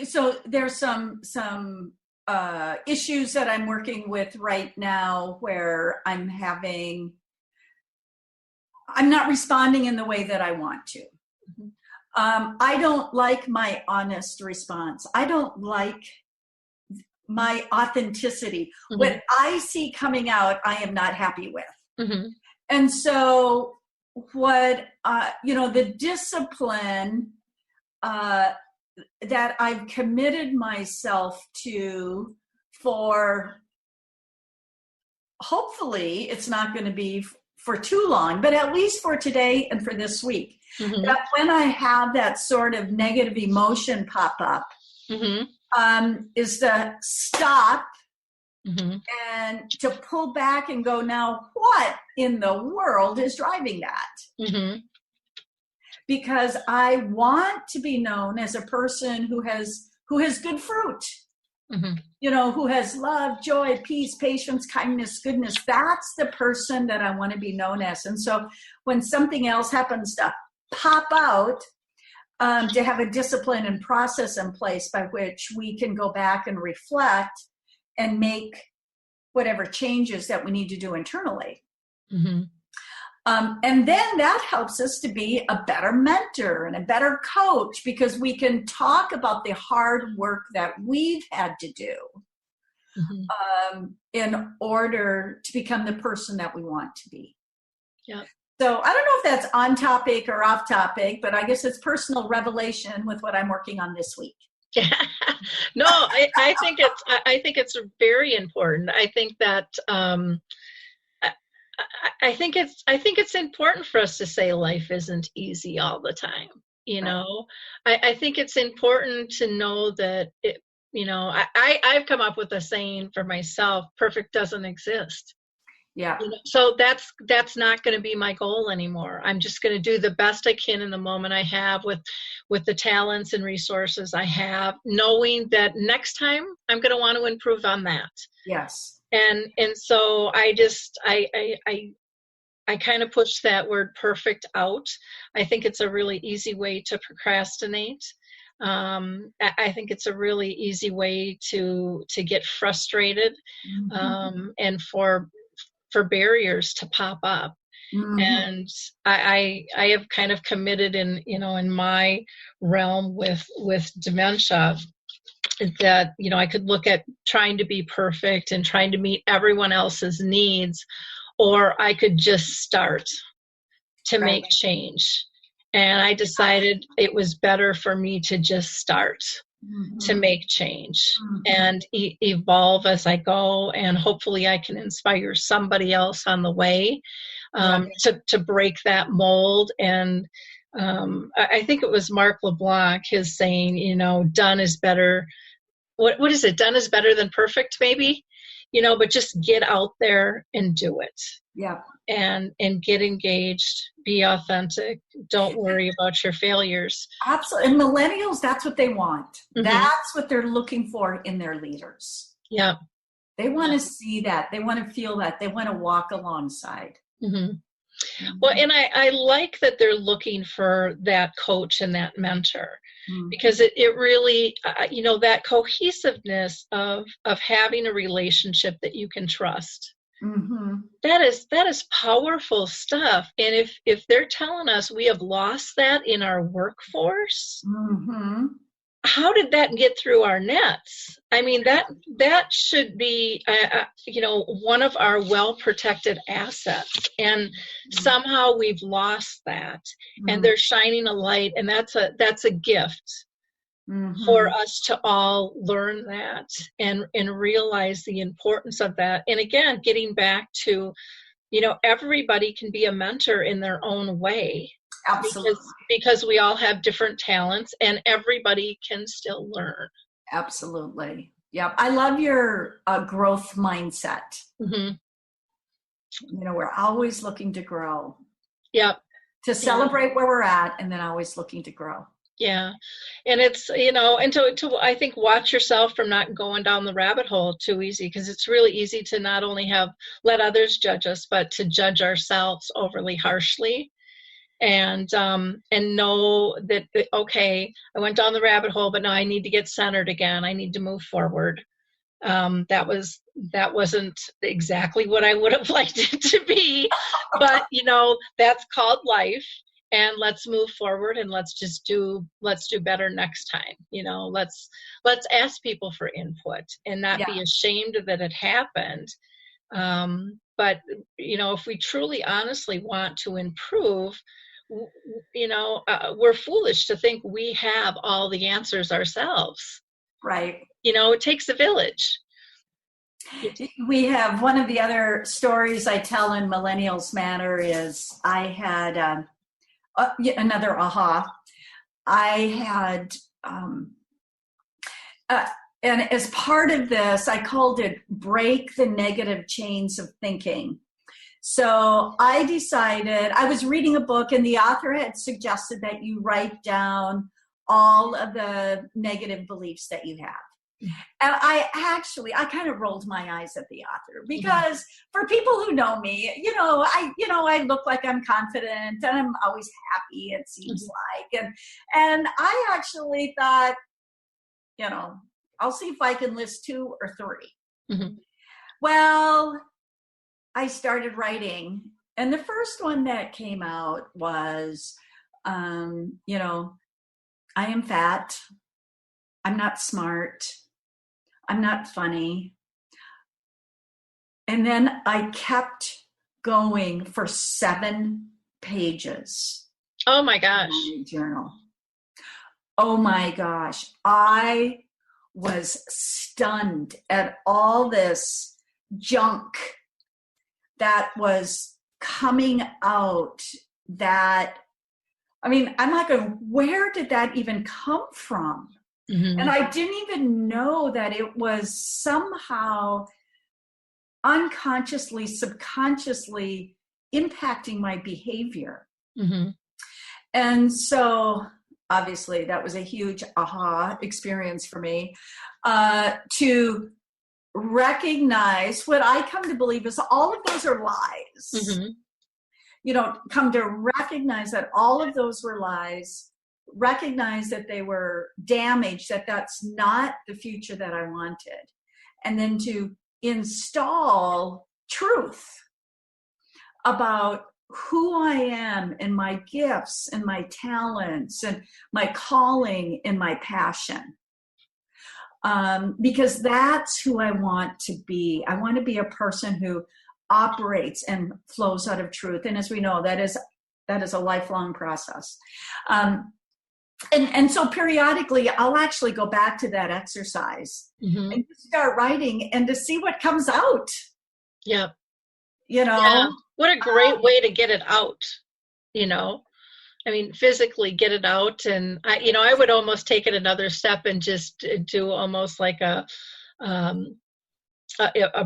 so there's some issues that I'm working with right now where I'm not responding in the way that I want to. I don't like my honest response. I don't like my authenticity. Mm-hmm. What I see coming out, I am not happy with. Mm-hmm. And so what, the discipline that I've committed myself to for hopefully it's not going to be for too long, but at least for today and for this week, that when I have that sort of negative emotion pop up, is to stop and to pull back and go, now what in the world is driving that? Because I want to be known as a person who has good fruit, who has love, joy, peace, patience, kindness, goodness. That's the person that I want to be known as. And so when something else happens to pop out, to have a discipline and process in place by which we can go back and reflect and make whatever changes that we need to do internally. And then that helps us to be a better mentor and a better coach, because we can talk about the hard work that we've had to do in order to become the person that we want to be. Yeah. So I don't know if that's on topic or off topic, but I guess it's personal revelation with what I'm working on this week. No, I think it's very important. I think that I think it's important for us to say life isn't easy all the time. I think it's important to know that I've come up with a saying for myself: perfect doesn't exist. Yeah. So that's not going to be my goal anymore. I'm just going to do the best I can in the moment I have with the talents and resources I have, knowing that next time I'm going to want to improve on that. Yes. And so I kind of push that word perfect out. I think it's a really easy way to procrastinate. I think it's a really easy way to get frustrated, and for barriers to pop up. And I have kind of committed in my realm with dementia that, I could look at trying to be perfect and trying to meet everyone else's needs, or I could just start to make change. And I decided it was better for me to just start to make change and evolve as I go. And hopefully I can inspire somebody else on the way to break that mold. And I think it was Mark LeBlanc, his saying, done is better. What is it? Done is better than perfect, maybe, but just get out there and do it. Yeah. And get engaged, be authentic. Don't worry about your failures. Absolutely. And millennials, that's what they want. That's what they're looking for in their leaders. Yeah. They want to see that. They want to feel that. They want to walk alongside. Well, and I like that they're looking for that coach and that mentor, because it really, that cohesiveness of having a relationship that you can trust. That is powerful stuff. And if they're telling us we have lost that in our workforce, how did that get through our nets? I mean, that should be, one of our well-protected assets. And somehow we've lost that. And they're shining a light, and that's a gift for us to all learn that and realize the importance of that. And again, getting back to, everybody can be a mentor in their own way. Absolutely. Because we all have different talents and everybody can still learn. Absolutely. Yep. I love your growth mindset. We're always looking to grow. Yep. To celebrate where we're at, and then always looking to grow. Yeah. And it's, and to I think watch yourself from not going down the rabbit hole too easy, because it's really easy to not only let others judge us, but to judge ourselves overly harshly. And know that, okay, I went down the rabbit hole, but now I need to get centered again. I need to move forward. That wasn't exactly what I would have liked it to be, but that's called life, and let's move forward, and let's do better next time. Let's ask people for input and not be ashamed that it happened. But if we truly honestly want to improve, we're foolish to think we have all the answers ourselves. Right. It takes a village. We have one of the other stories I tell in Millennials Matter is I had another aha. I had, and as part of this, I called it Break the Negative Chains of Thinking. So I decided, I was reading a book and the author had suggested that you write down all of the negative beliefs that you have. And I kind of rolled my eyes at the author because for people who know me, I look like I'm confident and I'm always happy, it seems like. And I actually thought, I'll see if I can list 2 or 3. Mm-hmm. Well, I started writing, and the first one that came out was, I am fat, I'm not smart, I'm not funny. And then I kept going for 7 pages. Oh my gosh. In my journal. Oh my gosh. I was stunned at all this junk that was coming out I'm like, where did that even come from? Mm-hmm. And I didn't even know that it was somehow unconsciously, subconsciously impacting my behavior. Mm-hmm. And so obviously that was a huge aha experience for me, to recognize what I come to believe is all of those are lies. Mm-hmm. Come to recognize that all of those were lies, recognize that they were damaged, that that's not the future that I wanted. And then to install truth about who I am and my gifts and my talents and my calling and my passion. Because that's who I want to be. I want to be a person who operates and flows out of truth. And as we know, that is a lifelong process. And so periodically I'll actually go back to that exercise and start writing and to see what comes out. Yeah. Yeah. What a great way to get it out, physically get it out. And I would almost take it another step and just do almost like a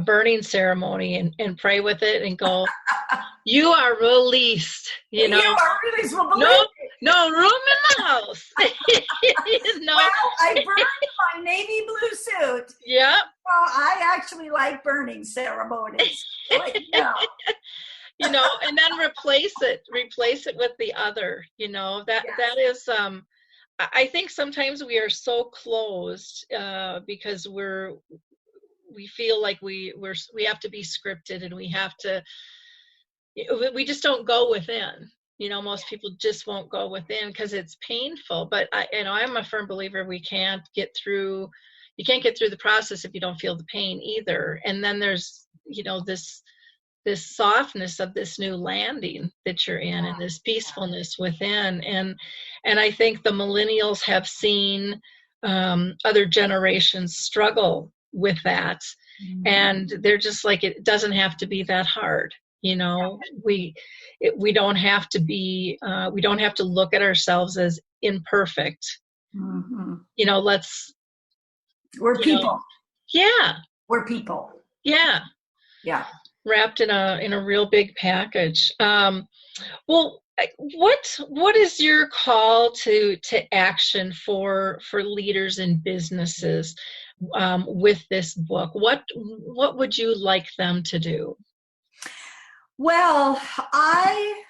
burning ceremony and pray with it and go, you are released, You are released. Well, no room in the house. No. Well, I burned my navy blue suit. Yeah. Well, I actually like burning ceremonies. And then replace it with the other, that is, I think sometimes we are so closed, because we feel like we have to be scripted and we just don't go within. Most people just won't go within because it's painful. But I'm a firm believer you can't get through the process if you don't feel the pain either. And then there's, this softness of this new landing that you're in and this peacefulness within. And I think the millennials have seen other generations struggle with that. Mm-hmm. And they're just like, it doesn't have to be that hard. We don't have to be, we don't have to look at ourselves as imperfect. Mm-hmm. We're people. Yeah. We're people. Yeah. Yeah. Wrapped in a real big package. Well, what is your call to action for leaders in businesses with this book? What would you like them to do? Well, I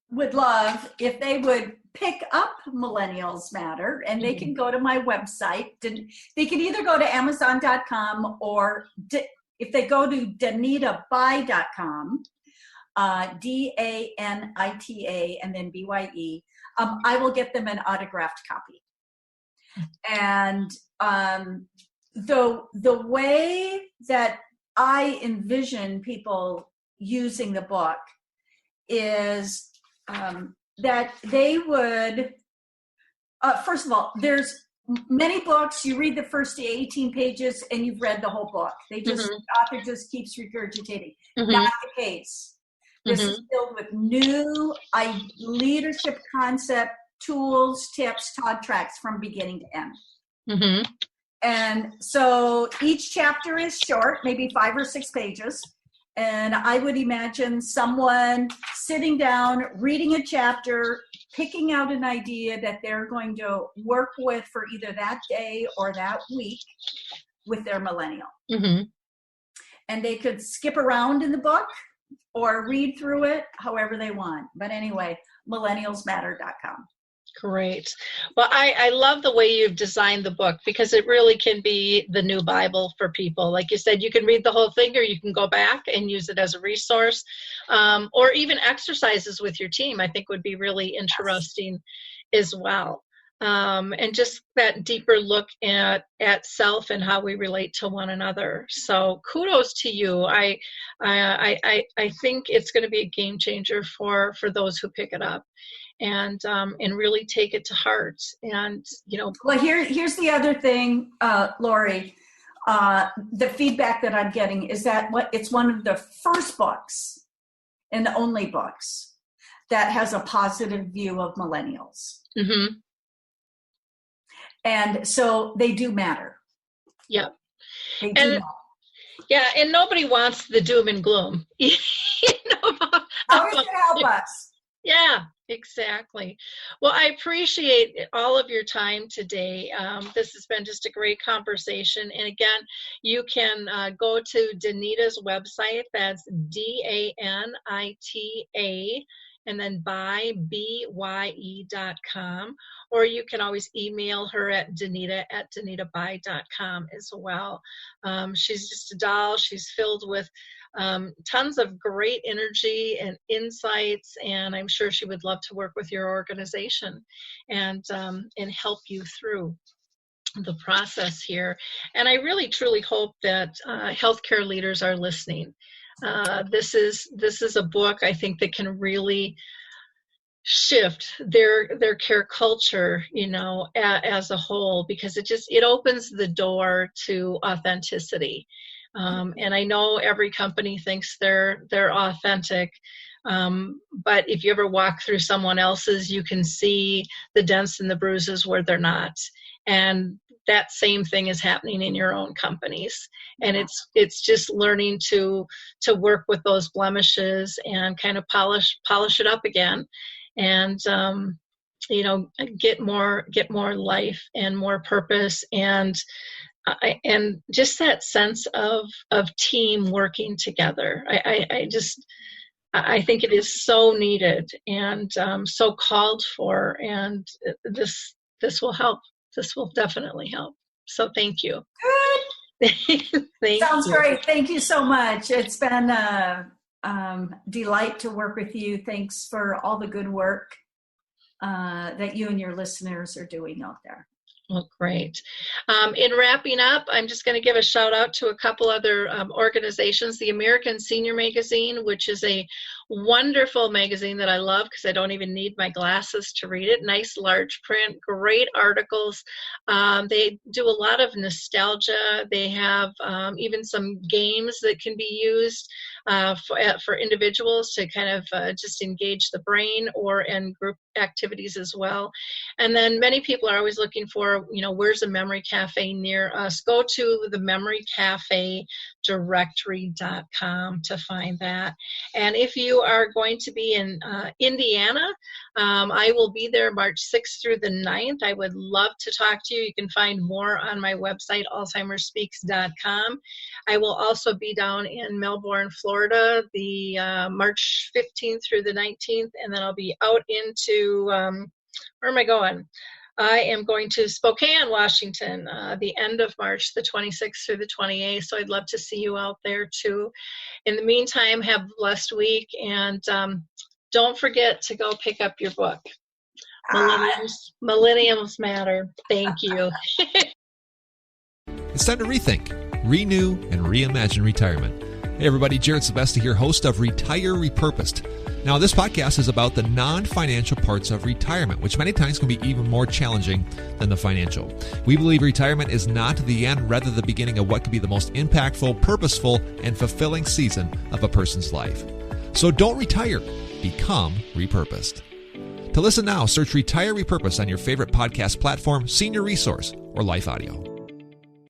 would love if they would pick up Millennials Matter, and they can go to my website. They can either go to Amazon.com or if they go to DanitaBye.com, DANITA and then BYE, I will get them an autographed copy. And the way that I envision people using the book is that they would, first of all, there's many books, you read the first 18 pages and you've read the whole book. The author just keeps regurgitating. Not the case. This is filled with new leadership concept, tools, tips, talk tracks from beginning to end. And so each chapter is short, maybe 5 or 6 pages. And I would imagine someone sitting down, reading a chapter, picking out an idea that they're going to work with for either that day or that week with their millennial. And they could skip around in the book or read through it however they want. But anyway, millennialsmatter.com. Great. Well, I love the way you've designed the book, because it really can be the new Bible for people. Like you said, you can read the whole thing, or you can go back and use it as a resource, or even exercises with your team, I think would be really interesting as well. And just that deeper look at self and how we relate to one another. So kudos to you. I think it's going to be a game changer for those who pick it up. And really take it to heart. And, well, here's the other thing, Lori, the feedback that I'm getting is that it's one of the first books and the only books that has a positive view of millennials. And so they do matter. Yeah. They do matter. Yeah. And nobody wants the doom and gloom. How can it help us? Yeah, exactly. Well, I appreciate all of your time today. This has been just a great conversation. And again, you can go to Danita's website. That's DANITA, and then bye, BYE.com. Or you can always email her at Danita@DanitaBye.com as well. She's just a doll. She's filled with tons of great energy and insights, and I'm sure she would love to work with your organization and help you through the process here. And I really truly hope that healthcare leaders are listening. This is a book I think that can really shift their care culture, as a whole, because it opens the door to authenticity. And I know every company thinks they're authentic, but if you ever walk through someone else's, you can see the dents and the bruises where they're not. And that same thing is happening in your own companies. And it's just learning to work with those blemishes and kind of polish it up again, and get more life and more purpose, and just that sense of team working together. I think it is so needed and so called for, and this will help. This will definitely help. So thank you. Good. Sounds great. Thank you so much. It's been a delight to work with you. Thanks for all the good work that you and your listeners are doing out there. Well, great. In wrapping up, I'm just going to give a shout out to a couple other organizations. The American Senior Magazine, which is a wonderful magazine that I love because I don't even need my glasses to read it. Nice large print, great articles. They do a lot of nostalgia. They have even some games that can be used for individuals to kind of just engage the brain, or in group activities as well. And then many people are always looking for, where's a memory cafe near us? Go to the memorycafedirectory.com to find that. And if you are going to be in Indiana, I will be there March 6th through the 9th. I would love to talk to you. You can find more on my website, alzheimerspeaks.com. I will also be down in Melbourne, Florida, the March 15th through the 19th, and then I'll be out into, where am I going? I am going to Spokane, Washington, the end of March, the 26th through the 28th, so I'd love to see you out there too. In the meantime, have a blessed week, and don't forget to go pick up your book, Millennials Matter. Thank you. It's time to rethink, renew, and reimagine retirement. Hey everybody, Jared Sebesta here, host of Retire Repurposed. Now, this podcast is about the non-financial parts of retirement, which many times can be even more challenging than the financial. We believe retirement is not the end, rather the beginning of what could be the most impactful, purposeful, and fulfilling season of a person's life. So don't retire, become repurposed. To listen now, search Retire Repurposed on your favorite podcast platform, Senior Resource, or Life Audio.